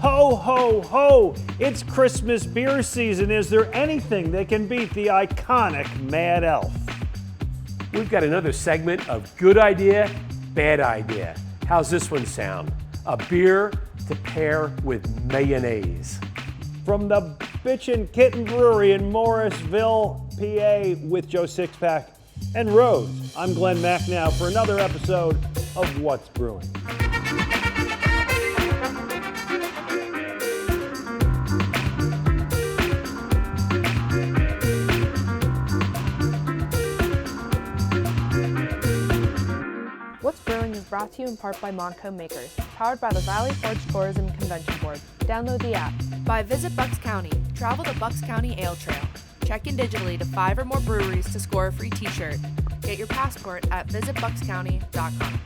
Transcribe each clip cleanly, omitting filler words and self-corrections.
Ho, ho, ho! It's Christmas beer season. Is there anything that can beat the iconic Mad Elf? We've got another segment of Good Idea, Bad Idea. How's this one sound? A beer to pair with mayonnaise. From the BITCHIN Kitten Brewery in Morrisville, PA, with Joe Sixpack and Rose, I'm Glen Macnow for another episode of What's Brewing. What's Brewing is brought to you in part by Montco Makers, powered by the Valley Forge Tourism Convention Board. Download the app. By Visit Bucks County. Travel the Bucks County Ale Trail. Check in digitally to 5 or more breweries to score a free t-shirt. Get your passport at visitbuckscounty.com.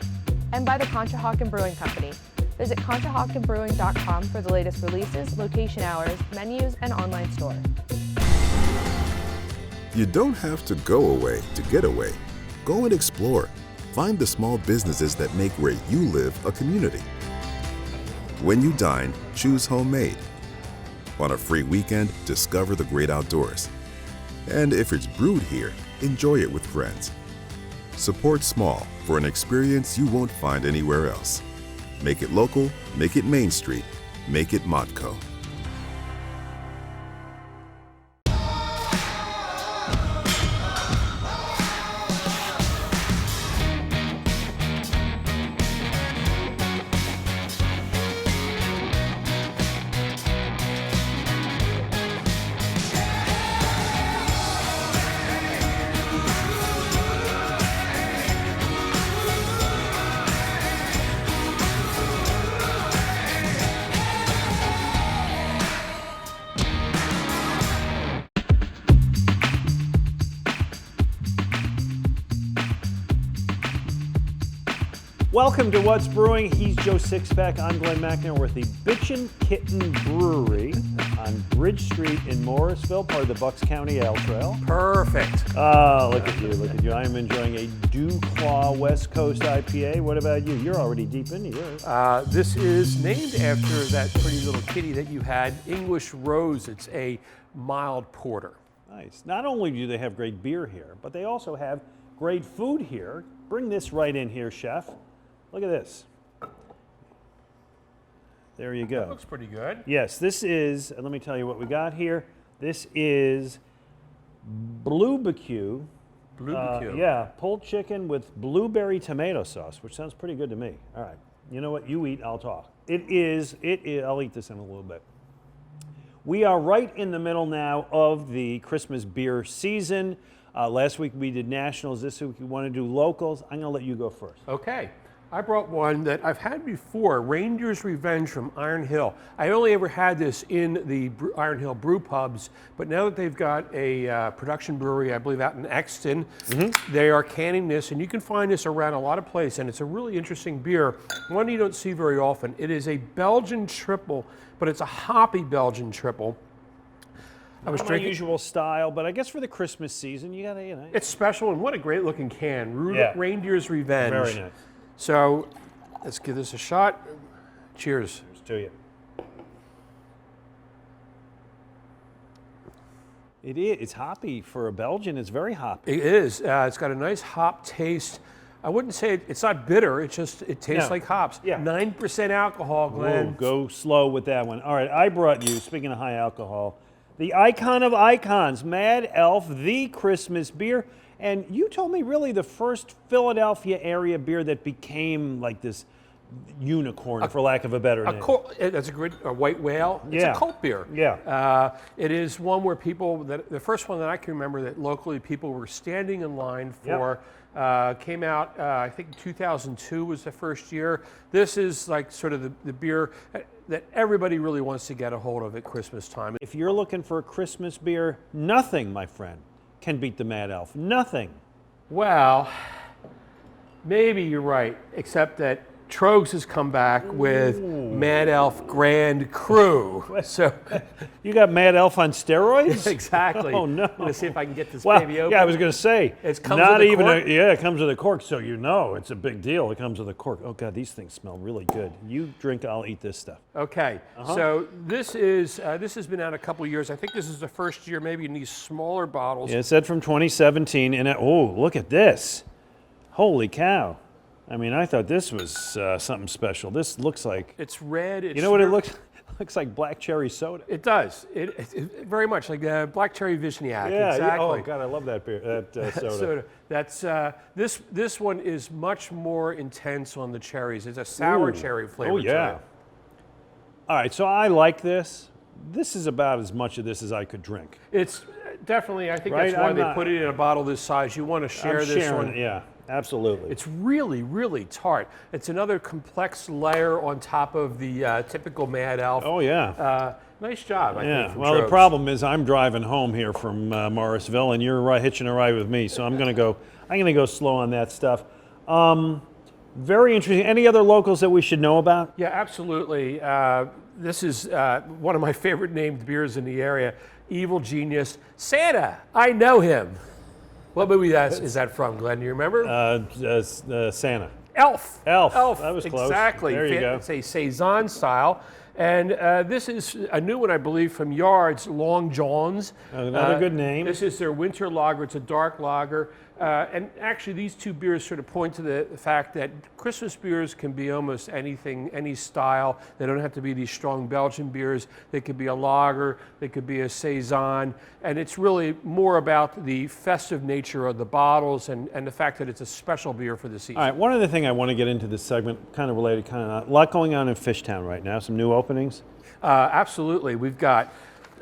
And by the Conshohocken Brewing Company. Visit ConchohockenBrewing.com for the latest releases, location hours, menus, and online store. You don't have to go away to get away. Go and explore. Find the small businesses that make where you live a community. When you dine, choose homemade. On a free weekend, discover the great outdoors. And if it's brewed here, enjoy it with friends. Support small for an experience you won't find anywhere else. Make it local, make it Main Street, make it Montco. Welcome to What's Brewing. He's Joe Sixpack. I'm Glen Macnow. We're at the BITCHIN Kitten Brewery on Bridge Street in Morrisville, part of the Bucks County Ale Trail. Perfect. Look at you, look at you. I am enjoying a Dew Claw West Coast IPA. What about you? You're already deep into yours. This is named after that pretty little kitty that you had, English Rose. It's a mild porter. Nice. Not only do they have great beer here, but they also have great food here. Bring this right in here, chef. Look at this. There you go. That looks pretty good. Yes, this is, let me tell you what we got here. This is Bluebecue. Bluebecue. Yeah, pulled chicken with blueberry tomato sauce, which sounds pretty good to me. All right, you know what? You eat, I'll talk. It is, I'll eat this in a little bit. We are right in the middle now of the Christmas beer season. Last week we did nationals. This week we want to do locals. I'm going to let you go first. Okay. I brought one that I've had before, Reindeer's Revenge from Iron Hill. I only ever had this in the Iron Hill brew pubs, but now that they've got a production brewery, I believe out in Exton, they are canning this, and you can find this around a lot of places, and it's a really interesting beer, one you don't see very often. It is a Belgian triple, but it's a hoppy Belgian triple. Not my usual style, but I guess for the Christmas season, you gotta, you know. It's special, and what a great looking can. Reindeer's Revenge. Very nice. So let's give this a shot. Cheers. Cheers to you. It is. It's hoppy for a Belgian. It's very hoppy. It is. It's got a nice hop taste. I wouldn't say it's not bitter. It tastes like hops. Yeah. 9% alcohol, Glenn. Whoa, go slow with that one. All right, I brought you, speaking of high alcohol, the icon of icons, Mad Elf, the Christmas beer. And you told me really the first Philadelphia area beer that became like this unicorn, for lack of a better name. That's a good white whale. It's a cult beer. Yeah. It is one where the first one that I can remember that locally people were standing in line for. Came out, I think 2002 was the first year. This is like sort of the beer that everybody really wants to get a hold of at Christmas time. If you're looking for a Christmas beer, nothing, my friend, can beat the Mad Elf. Nothing. Well, maybe you're right, except that Trogs has come back with Mad Elf Grand Cru. So You got Mad Elf on steroids? exactly. Oh no! I'm gonna see if I can get this Well, baby open. yeah, I was going to say. It comes not with a even cork? yeah, it comes with a cork, so you know it's a big deal. It comes with a cork. Oh god, these things smell really good. You drink, I'll eat this stuff. Okay, so this has been out a couple years. I think this is the first year, maybe in these smaller bottles. Yeah, it said from 2017, and oh, look at this! Holy cow! I mean, I thought this was something special. This looks like, It's red. It's you know what it looks? Looks like black cherry soda. It does. It very much like black cherry Vishniac. Yeah. exactly. Oh god, I love that beer. That soda. Soda. That's this one is much more intense on the cherries. It's a sour Ooh. cherry flavor. Oh yeah. To it. All right, so I like this. This is about as much of this as I could drink. It's definitely. I think Right, that's why I'm they not- put it in a bottle this size. You want to share I'm this sharing one. it, yeah, absolutely. It's really, really tart. It's another complex layer on top of the typical Mad Elf. oh yeah. Nice job, I think. Yeah. from Well, the Trogs. problem is I'm driving home here from Morrisville, and you're hitching a ride with me, so I'm gonna go slow on that stuff. Very interesting. Any other locals that we should know about? Yeah, absolutely. This is one of my favorite named beers in the area. Evil Genius Santa. I know him. What movie is that from, Glenn? Do you remember? Santa. Elf. Elf. That was close. Exactly. There you go. It's a Saison style. And this is a new one, I believe, from Yards, Long John's. Another good name. This is their winter lager. It's a dark lager. And actually, these two beers sort of point to the fact that Christmas beers can be almost anything, any style. They don't have to be these strong Belgian beers. They could be a lager. They could be a Saison. And it's really more about the festive nature of the bottles and the fact that it's a special beer for the season. All right, one other thing I want to get into this segment, kind of related, kind of not. A lot going on in Fishtown right now. Some new openings. Absolutely. We've got,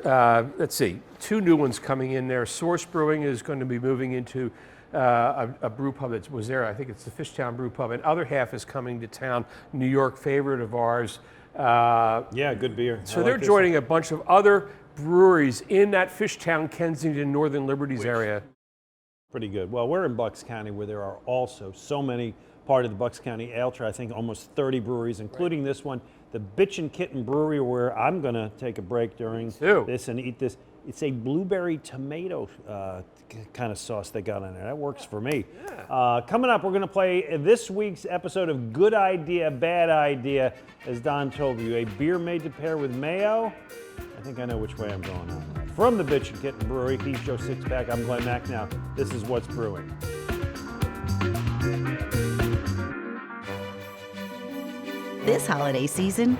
let's see, 2 new ones coming in there. Source Brewing is going to be moving into a brew pub that was there. I think it's the Fishtown Brew Pub. And other half is coming to town, New York favorite of ours. Yeah, good beer. So they're joining a bunch of other breweries in that Fishtown, Kensington, Northern Liberties area. Pretty good. Well, we're in Bucks County, where there are also so many part of the Bucks County Ale Trail. I think almost 30 breweries, including this one, the BITCHIN Kitten Brewery, where I'm going to take a break during this and eat this. It's a blueberry tomato kind of sauce they got on there. That works for me. Yeah. Coming up, we're going to play this week's episode of Good Idea, Bad Idea. As Don told you, a beer made to pair with mayo. I think I know which way I'm going on that. From the BITCHIN Kitten Brewery, he's Joe Sixpack. I'm Glen Macnow. This is What's Brewing. This holiday season,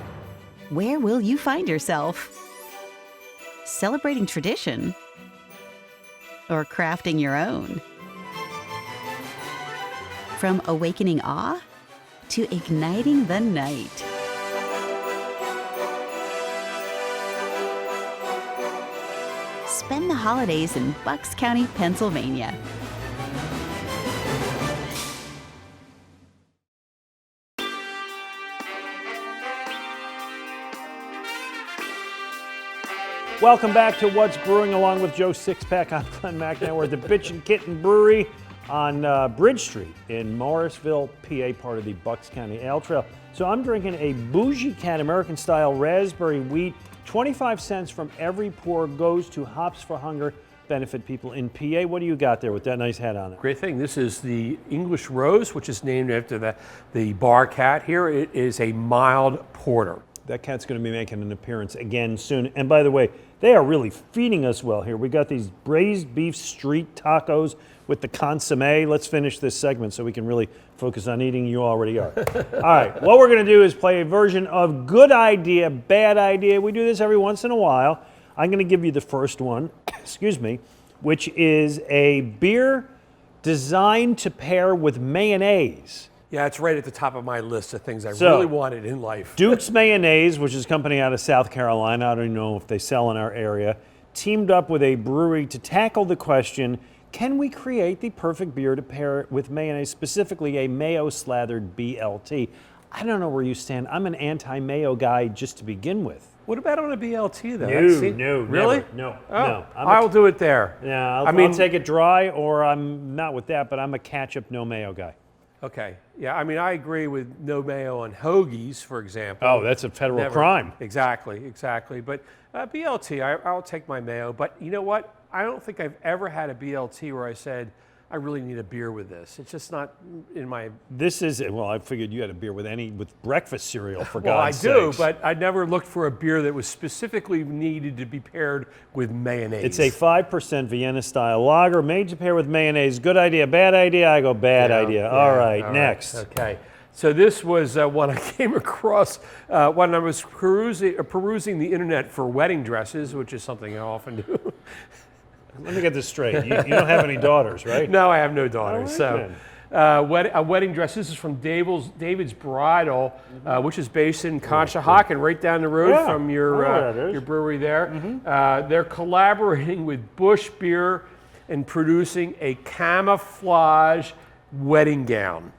where will you find yourself? Celebrating tradition or crafting your own? From awakening awe to igniting the night. Spend the holidays in Bucks County, Pennsylvania. Welcome back to What's Brewing, along with Joe Sixpack. I'm Glen Macnow. We're at the BITCHIN Kitten Brewery on Bridge Street in Morrisville, PA, part of the Bucks County Ale Trail. So I'm drinking a Bougie Cat American-style raspberry wheat. 25 cents from every pour goes to Hops for Hunger, benefit people in PA. What do you got there with that nice hat on it? Great thing. This is the English Rose, which is named after the bar cat here. It is a mild porter. That cat's going to be making an appearance again soon. And by the way, they are really feeding us well here. We got these braised beef street tacos with the consomme. Let's finish this segment so we can really focus on eating. You already are. All right, what we're going to do is play a version of Good Idea, Bad Idea. We do this every once in a while. I'm going to give you the first one, excuse me, which is a beer designed to pair with mayonnaise. Yeah, it's right at the top of my list of things I So, really wanted in life. Duke's Mayonnaise, which is a company out of South Carolina, I don't even know if they sell in our area, teamed up with a brewery to tackle the question, can we create the perfect beer to pair with mayonnaise, specifically a mayo-slathered BLT? I don't know where you stand. I'm an anti-mayo guy just to begin with. What about on a BLT though? No, really? never. No, Oh, no. I'll do it there. Yeah, I mean, I'll take it dry, or I'm not with that, but I'm a ketchup, no mayo guy. Okay. Yeah, I mean, I agree with no mayo on hoagies, for example. Oh, that's a federal Never. crime. Exactly, exactly. But BLT, I'll take my mayo. But you know what? I don't think I've ever had a BLT where I said, I really need a beer with this. It's just not in my... This is, well, I figured you had a beer with breakfast cereal, for Well, God's I do, sakes. but I never looked for a beer that was specifically needed to be paired with mayonnaise. It's a 5% Vienna-style lager made to pair with mayonnaise. Good idea, bad idea? I go bad idea. All right, next. Okay. So this was one I came across when I was perusing the internet for wedding dresses, which is something I often do. Let me get this straight. You don't have any daughters, right? No, I have no daughters. All right, a wedding dress. This is from David's Bridal, which is based in Conshohocken, right down the road from your brewery there. They're collaborating with Busch Beer and producing a camouflage wedding gown.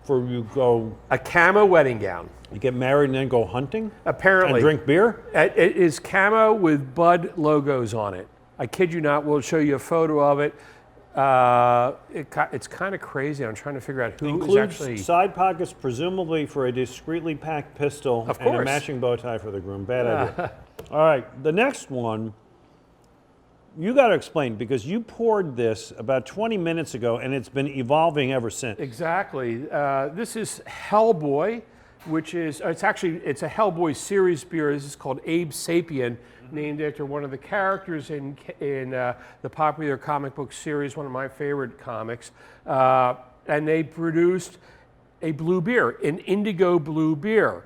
For you go... A camo wedding gown. You get married and then go hunting? Apparently. And drink beer? It is camo with Bud logos on it. I kid you not. We'll show you a photo of it. It's kind of crazy. I'm trying to figure out who Includes is actually... side pockets, presumably for a discreetly packed pistol Of and a course. matching bow tie for the groom. Bad idea. All right, the next one, you got to explain, because you poured this about 20 minutes ago and it's been evolving ever since. Exactly. This is Hellboy, which is, it's a Hellboy series beer. This is called Abe Sapien, named after one of the characters in the popular comic book series, one of my favorite comics. And they produced a blue beer, an indigo blue beer.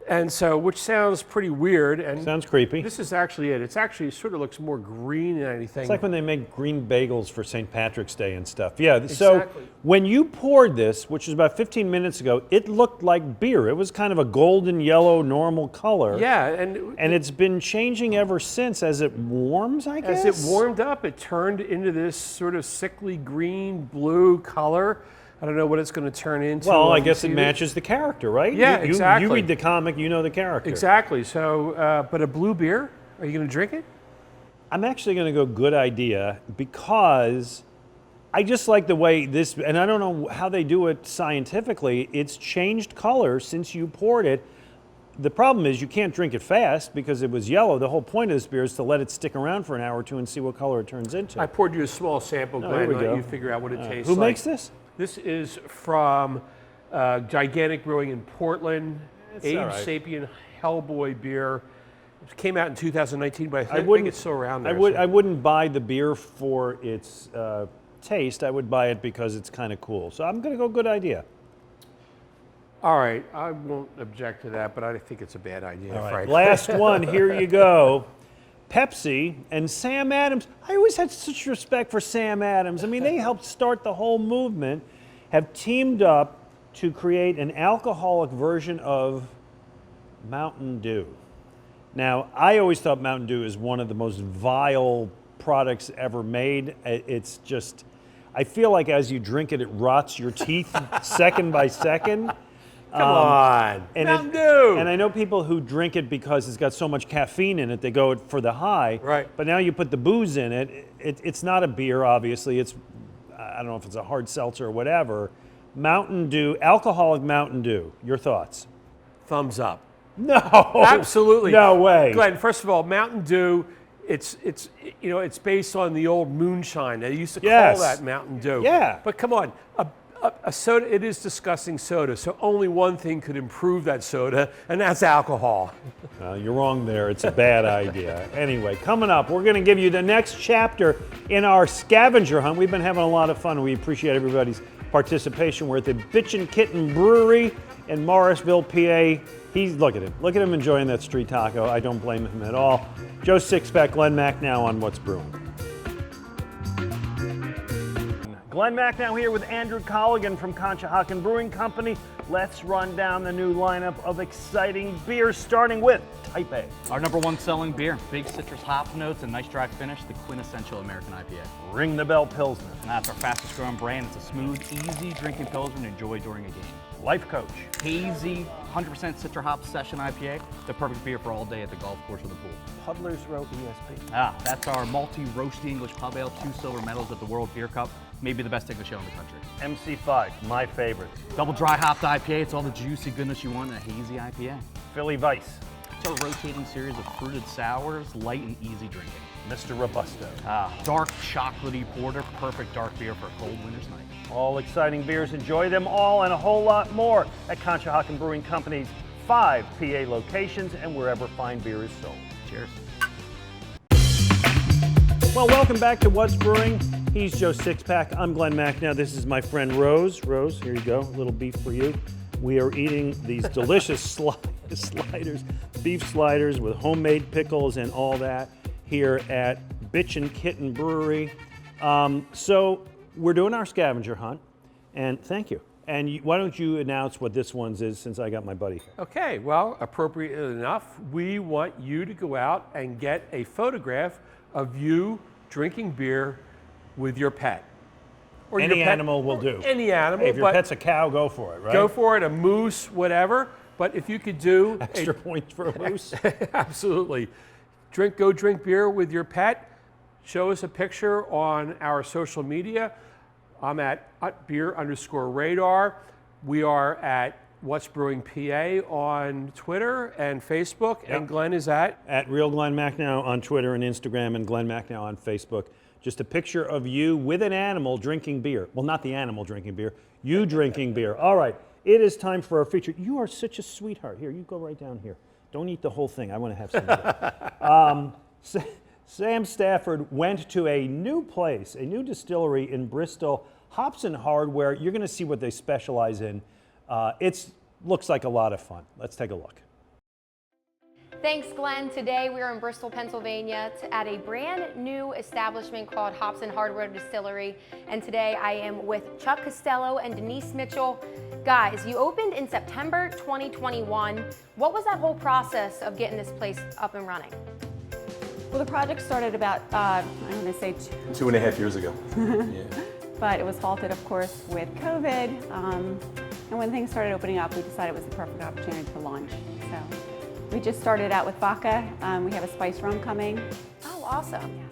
And so, which sounds pretty weird. And Sounds creepy. this is actually it. It's actually, sort of looks more green than anything. It's like when they make green bagels for St. Patrick's Day and stuff. Yeah, so Exactly. when you poured this, which was about 15 minutes ago, it looked like beer. It was kind of a golden yellow normal color. Yeah, and it's been changing ever since as it warms, I guess? as it warmed up, it turned into this sort of sickly green blue color. I don't know what it's going to turn into. Well, I on guess it TV. matches the character, right? Yeah, You exactly. read the comic, you know the character. Exactly. So, but a blue beer, are you going to drink it? I'm actually going to go good idea because I just like the way this, and I don't know how they do it scientifically, it's changed color since you poured it. The problem is you can't drink it fast because it was yellow. The whole point of this beer is to let it stick around for an hour or two and see what color it turns into. I poured you a small sample, Oh, Glenn. here we Let go. you figure out what it tastes Who like. makes this? This is from Gigantic Brewing in Portland. Abe all right. Sapien Hellboy beer. It came out in 2019, but I think wouldn't- it's still around there. I wouldn't buy the beer for its taste. I would buy it because it's kind of cool. So I'm going to go good idea. All right, I won't object to that, but I think it's a bad idea, All right, frankly. last one, here you go. Pepsi and Sam Adams. I always had such respect for Sam Adams. I mean, they helped start the whole movement, have teamed up to create an alcoholic version of Mountain Dew. Now, I always thought Mountain Dew is one of the most vile products ever made. It's just, I feel like as you drink it, it rots your teeth second by second. Come on, Mountain Dew. And I know people who drink it because it's got so much caffeine in it, they go for the high. Right. But now you put the booze in it, it's not a beer, obviously. It's, I don't know if it's a hard seltzer or whatever. Mountain Dew, alcoholic Mountain Dew. Your thoughts? Thumbs up. No. Absolutely. No way. Glenn, first of all, Mountain Dew, it's based on the old moonshine. They used to call Yes. that Mountain Dew. Yeah. But come on, a soda, it is disgusting soda, so only one thing could improve that soda, and that's alcohol. You're wrong there. It's a bad idea. Anyway, coming up, we're going to give you the next chapter in our scavenger hunt. We've been having a lot of fun. We appreciate everybody's participation. We're at the BITCHIN Kitten Brewery in Morrisville, PA. Look at him. Look at him enjoying that street taco. I don't blame him at all. Joe Sixpack, Glen Macnow on What's Brewing. Glen Macnow here with Andrew Colligan from Conshohocken Brewing Company. Let's run down the new lineup of exciting beers, starting with Type A. Our #1 selling beer, big citrus hop notes and nice dry finish, the quintessential American IPA. Ring the Bell Pilsner. And that's our fastest growing brand. It's a smooth, easy drinking Pilsner to enjoy during a game. Life Coach. Hazy, 100% citra hop session IPA, the perfect beer for all day at the golf course or the pool. Puddler's Row ESP. That's our malty, roasty English pub ale, 2 silver medals at the World Beer Cup. maybe the best English ale in the country. MC5, my favorite. Double dry hopped IPA, it's all the juicy goodness you want in a hazy IPA. Philly Vice, It's our rotating series of fruited sours, light and easy drinking. Mr. Robusto. Dark chocolatey porter, perfect dark beer for a cold winter's night. All exciting beers. Enjoy them all and a whole lot more at Conshohocken Brewing Company's 5 PA locations and wherever fine beer is sold. Cheers. Well, welcome back to What's Brewing. He's Joe Sixpack. I'm Glen Macnow. This is my friend Rose. Rose, here you go. A little beef for you. We are eating these delicious sliders, beef sliders with homemade pickles and all that here at BITCHIN Kitten Brewery. So we're doing our scavenger hunt, and thank you. And why don't you announce what this one's is, since I got my buddy here. Okay, well, appropriate enough, we want you to go out and get a photograph of you drinking beer with your pet. Or Any your pet, animal will do. Any animal. Hey, if your but pet's a cow, go for it, right? go for it, a moose, whatever. But if you could do Extra points for a moose. absolutely. Go drink beer with your pet. Show us a picture on our social media. I'm at @beer_radar. We are at What's Brewing PA on Twitter and Facebook, and Glenn is at Real Glen Macnow on Twitter and Instagram, and Glen Macnow on Facebook. Just a picture of you with an animal drinking beer. Well, not the animal drinking beer, you drinking beer. All right, it is time for our feature. You are such a sweetheart. Here, you go right down here. Don't eat the whole thing. I want to have some of that. Sam Stafford went to a new place, a new distillery in Bristol, Hops and Hardware. You're going to see what they specialize in. It looks like a lot of fun. Let's take a look. Thanks, Glenn. Today we are in Bristol, Pennsylvania at a brand new establishment called Hops and Hardware Distillery. And today I am with Chuck Costello and Denise Mitchell. Guys, you opened in September 2021. What was that whole process of getting this place up and running? Well, the project started about, I'm going to say 2.5 years ago. Yeah. But it was halted, of course, with COVID. And when things started opening up, we decided it was the perfect opportunity to launch. So we just started out with vodka. We have a spiced rum coming. Oh, awesome.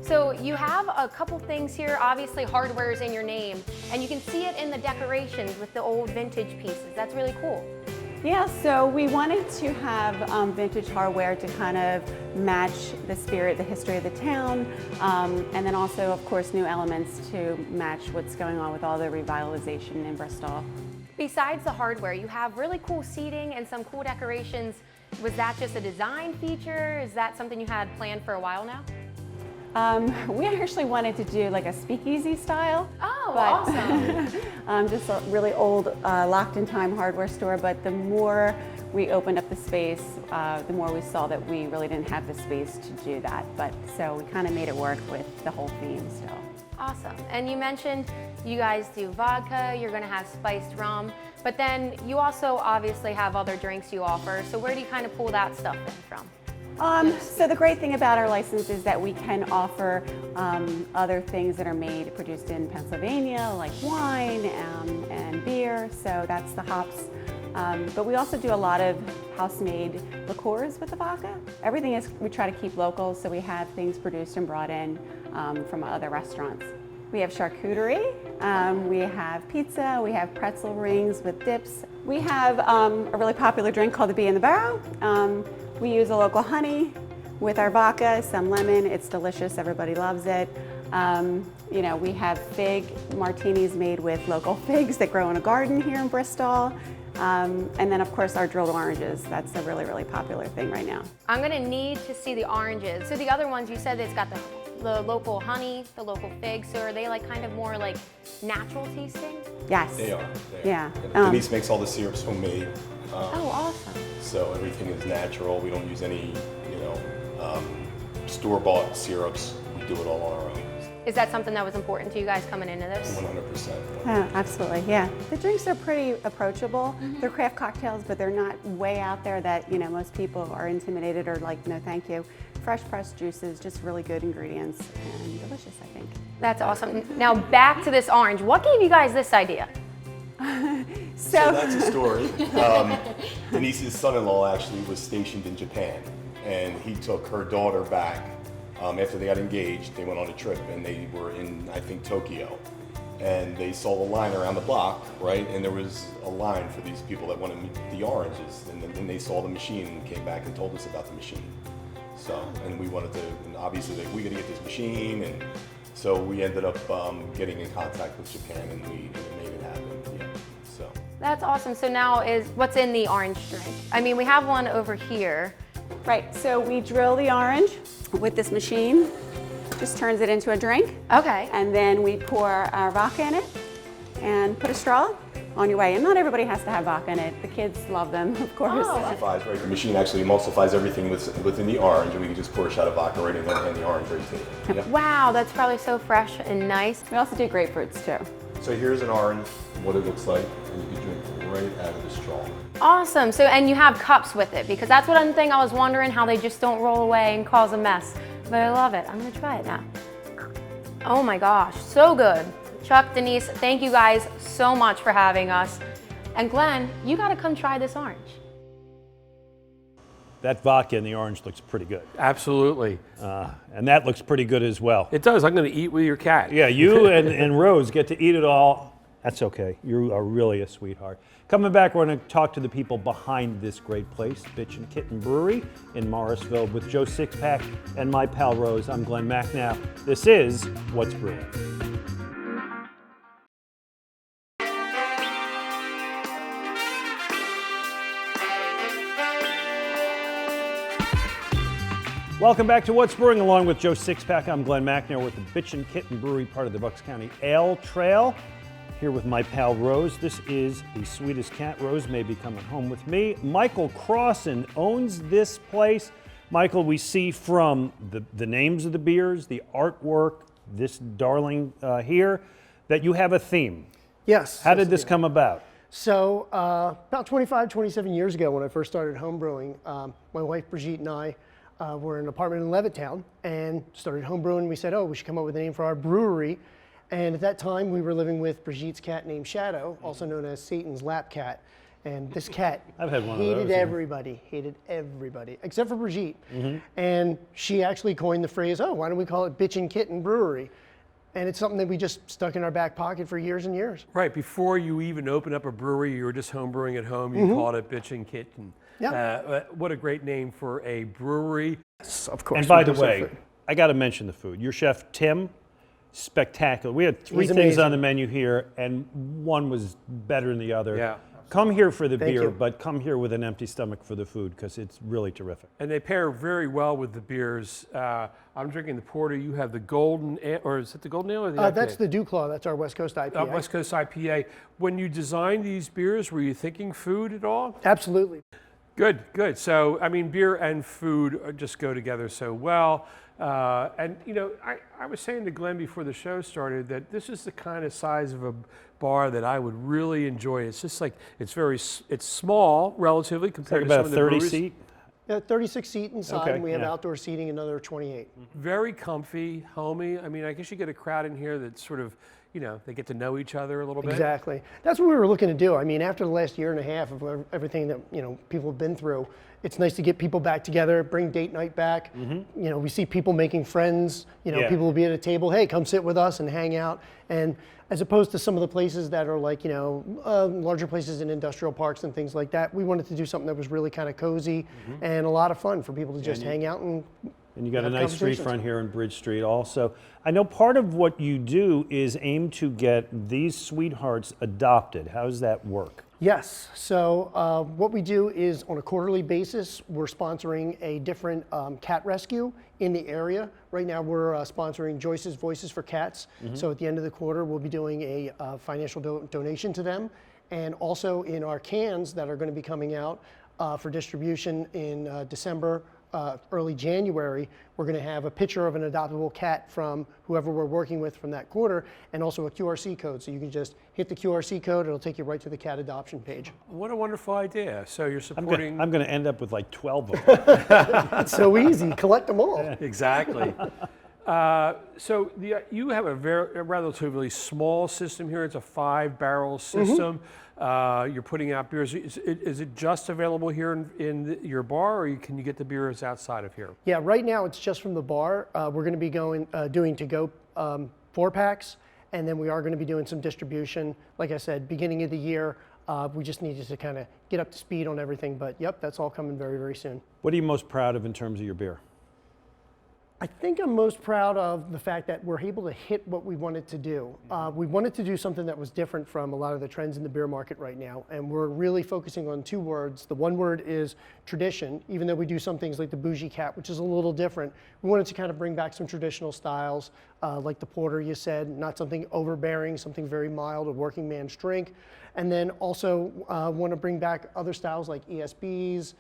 So you have a couple things here. Obviously, hardware is in your name, and you can see it in the decorations with the old vintage pieces. That's really cool. Yeah, so we wanted to have vintage hardware to kind of match the spirit, the history of the town, and then also, of course, new elements to match what's going on with all the revitalization in Bristol. Besides the hardware, you have really cool seating and some cool decorations. Was that just a design feature? Is that something you had planned for a while now? We actually wanted to do like a speakeasy style. Oh, awesome. Just a really old locked-in-time hardware store, but the more we opened up the space, the more we saw that we really didn't have the space to do that. But so we kind of made it work with the whole theme still. Awesome. And you mentioned you guys do vodka, you're going to have spiced rum, but then you also obviously have other drinks you offer. So where do you kind of pull that stuff in from? So the great thing about our license is that we can offer other things that are produced in Pennsylvania, like wine and beer. So that's the hops. But we also do a lot of house-made liqueurs with the vodka. Everything is, we try to keep local, so we have things produced and brought in from other restaurants. We have charcuterie, we have pizza, we have pretzel rings with dips. We have a really popular drink called the Bee in the Barrel. We use a local honey with our vodka, some lemon. It's delicious, everybody loves it. You know, we have fig martinis made with local figs that grow in a garden here in Bristol. And then of course our drilled oranges. That's a really, really popular thing right now. I'm gonna need to see the oranges. So the other ones, you said it's got the local honey, the local figs. So are they like kind of more like natural tasting? Yes. They are. Yeah. Denise makes all the syrups homemade. Oh, awesome. So everything is natural. We don't use any, store-bought syrups. We do it all on our own. Is that something that was important to you guys coming into this? 100%. Absolutely, yeah. The drinks are pretty approachable. They're craft cocktails, but they're not way out there that, most people are intimidated or like, no thank you. Fresh pressed juices, just really good ingredients and delicious, I think. That's awesome. Now back to this orange. What gave you guys this idea? So that's a story. Denise's son-in-law actually was stationed in Japan, and he took her daughter back. After they got engaged, they went on a trip, and they were in, I think, Tokyo. and they saw the line around the block, right? And there was a line for these people that wanted the oranges, and then they saw the machine and came back and told us about the machine. So, and we wanted to, and obviously, like, we got to get this machine, and so we ended up getting in contact with Japan, and we made it happen. Yeah. So. That's awesome. So now what's in the orange drink? I mean, we have one over here. Right, so we drill the orange with this machine, just turns it into a drink. Okay. And then we pour our vodka in it and put a straw on your way. And not everybody has to have vodka in it. The kids love them, of course. Emulsifies, right? The machine actually emulsifies everything within the orange, and we can just pour a shot of vodka right in there and the orange right to you. Yep. Wow, that's probably so fresh and nice. We also do grapefruits too. So here's an orange, what it looks like, and you can drink right out of the straw. Awesome. So, and you have cups with it, because that's one thing I was wondering, how they just don't roll away and cause a mess. But I love it. I'm gonna try it now. Oh my gosh, so good. Chuck, Denise, thank you guys so much for having us. And Glenn, you gotta come try this orange. That vodka in the orange looks pretty good. Absolutely. And that looks pretty good as well. It does. I'm going to eat with your cat. Yeah, you and Rose get to eat it all. That's okay. You are really a sweetheart. Coming back, we're going to talk to the people behind this great place, BITCHIN Kitten Brewery in Morrisville, with Joe Sixpack and my pal Rose. I'm Glen Macnow. This is What's Brewing. Welcome back to What's Brewing, along with Joe Sixpack. I'm Glen Macnow with the BITCHIN Kitten Brewery, part of the Bucks County Ale Trail. Here with my pal Rose. This is the sweetest cat. Rose may be coming home with me. Michael Crossan owns this place. Michael, we see from the names of the beers, the artwork, this darling here, that you have a theme. Yes. How did this come about? So about 25, 27 years ago, when I first started home brewing, my wife Brigitte and I were in an apartment in Levittown and started home brewing. We said, oh, we should come up with a name for our brewery. And at that time, we were living with Brigitte's cat named Shadow, also known as Satan's lap cat. And this cat I've had one of hated those, yeah. hated everybody, except for Brigitte. And she actually coined the phrase, oh, why don't we call it BITCHIN Kitten Brewery? And it's something that we just stuck in our back pocket for years and years. Right, before you even opened up a brewery, you were just home brewing at home, you called it BITCHIN Kitten. Yeah. What a great name for a brewery. Yes, of course. And by the way, I got to mention the food. Your chef, Tim, spectacular. We had three things on the menu here, and one was better than the other. Yeah. Come here for the Thank beer, you. but come here with an empty stomach for the food, because it's really terrific. And they pair very well with the beers. I'm drinking the porter. You have the golden, or is it the golden ale or the IPA? that's the Dew Claw. That's our West Coast IPA. West Coast IPA. When you designed these beers, were you thinking food at all? Absolutely. Good, good. So, I mean, beer and food just go together so well. And, you know, I was saying to Glenn before the show started that this is the kind of size of a bar that I would really enjoy. It's just like, it's small relatively compared to some About of a the 30 breweries. seat. Yeah, 36 seat inside, Okay, and we have yeah. outdoor seating, another 28. Very comfy, homey. I mean, I guess you get a crowd in here that's sort of, you know, they get to know each other a little bit. Exactly. That's what we were looking to do. I mean, after the last year and a half of everything that, you know, people have been through, it's nice to get people back together, bring date night back. You know, we see people making friends. You know, Yeah. people will be at a table, hey, come sit with us and hang out. And as opposed to some of the places that are like, you know, larger places in industrial parks and things like that, we wanted to do something that was really kind of cozy and a lot of fun for people to just hang out and And you got a have nice street conversations. front here in Bridge Street also. I know part of what you do is aim to get these sweethearts adopted. How does that work? Yes. So what we do is on a quarterly basis, we're sponsoring a different cat rescue in the area. Right now we're sponsoring Joyce's Voices for Cats. So at the end of the quarter, we'll be doing a financial donation to them. And also in our cans that are going to be coming out for distribution in December, early January, we're going to have a picture of an adoptable cat from whoever we're working with from that quarter, and also a QRC code. So you can just hit the QRC code, it'll take you right to the cat adoption page. What a wonderful idea. So you're supporting... I'm going to end up with like 12 of them. It's so easy, collect them all. Exactly. So you have a relatively small system here. It's a 5-barrel system. You're putting out beers. Is it just available here in your bar, or can you get the beers outside of here? Yeah, right now it's just from the bar. We're going to be doing to-go 4-packs, and then we are going to be doing some distribution. Like I said, beginning of the year, we just needed to kind of get up to speed on everything, but yep, that's all coming very, very soon. What are you most proud of in terms of your beer? I think I'm most proud of the fact that we're able to hit what we wanted to do. We wanted to do something that was different from a lot of the trends in the beer market right now, and we're really focusing on 2 words. The one word is tradition. Even though we do some things like the Bougie Cat, which is a little different, we wanted to kind of bring back some traditional styles, like the porter you said, not something overbearing, something very mild, a working man's drink. And then also want to bring back other styles like ESBs,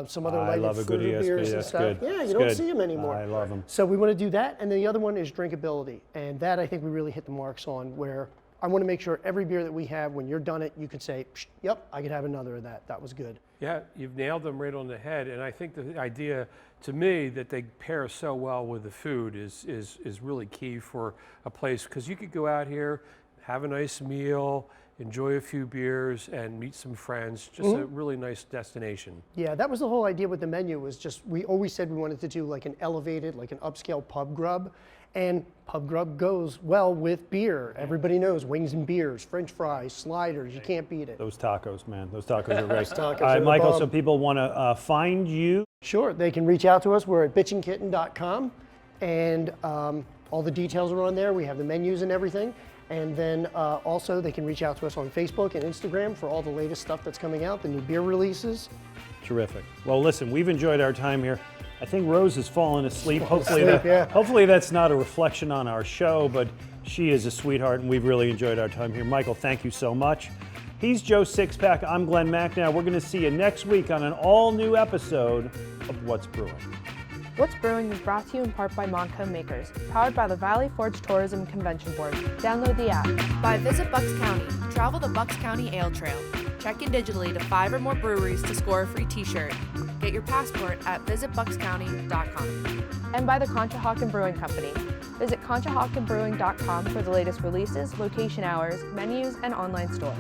some other lighted fruity beers and stuff. Yeah, you don't see them anymore. I love them. So we want to do that, and then the other one is drinkability, and that I think we really hit the marks on. Where I want to make sure every beer that we have, when you're done it, you can say, "Yep, I could have another of that. That was good." Yeah, you've nailed them right on the head, and I think the idea, to me, that they pair so well with the food is really key for a place, because you could go out here, have a nice meal, enjoy a few beers, and meet some friends. Just a really nice destination. Yeah, that was the whole idea with the menu, was just, we always said we wanted to do like an elevated, like an upscale pub grub, and pub grub goes well with beer. Everybody knows wings and beers, French fries, sliders, you can't beat it. Those tacos, man. Those tacos are great. Tacos All right, are Michael, bomb. so people want to find you. Sure, they can reach out to us. We're at bitchinkitten.com, and all the details are on there. We have the menus and everything. And then also they can reach out to us on Facebook and Instagram for all the latest stuff that's coming out, the new beer releases. Terrific. Well, listen, we've enjoyed our time here. I think Rose has fallen asleep. Yeah. Hopefully that's not a reflection on our show, but she is a sweetheart, and we've really enjoyed our time here. Michael, thank you so much. He's Joe Sixpack. I'm Glen Macnow. We're going to see you next week on an all-new episode of What's Brewing. What's Brewing is brought to you in part by Montcomb Makers, powered by the Valley Forge Tourism Convention Board. Download the app. By Visit Bucks County. Travel the Bucks County Ale Trail. Check in digitally to 5 or more breweries to score a free t-shirt. Get your passport at visitbuckscounty.com. And by the Conshohocken Brewing Company. Visit conchahockenbrewing.com for the latest releases, location hours, menus, and online store.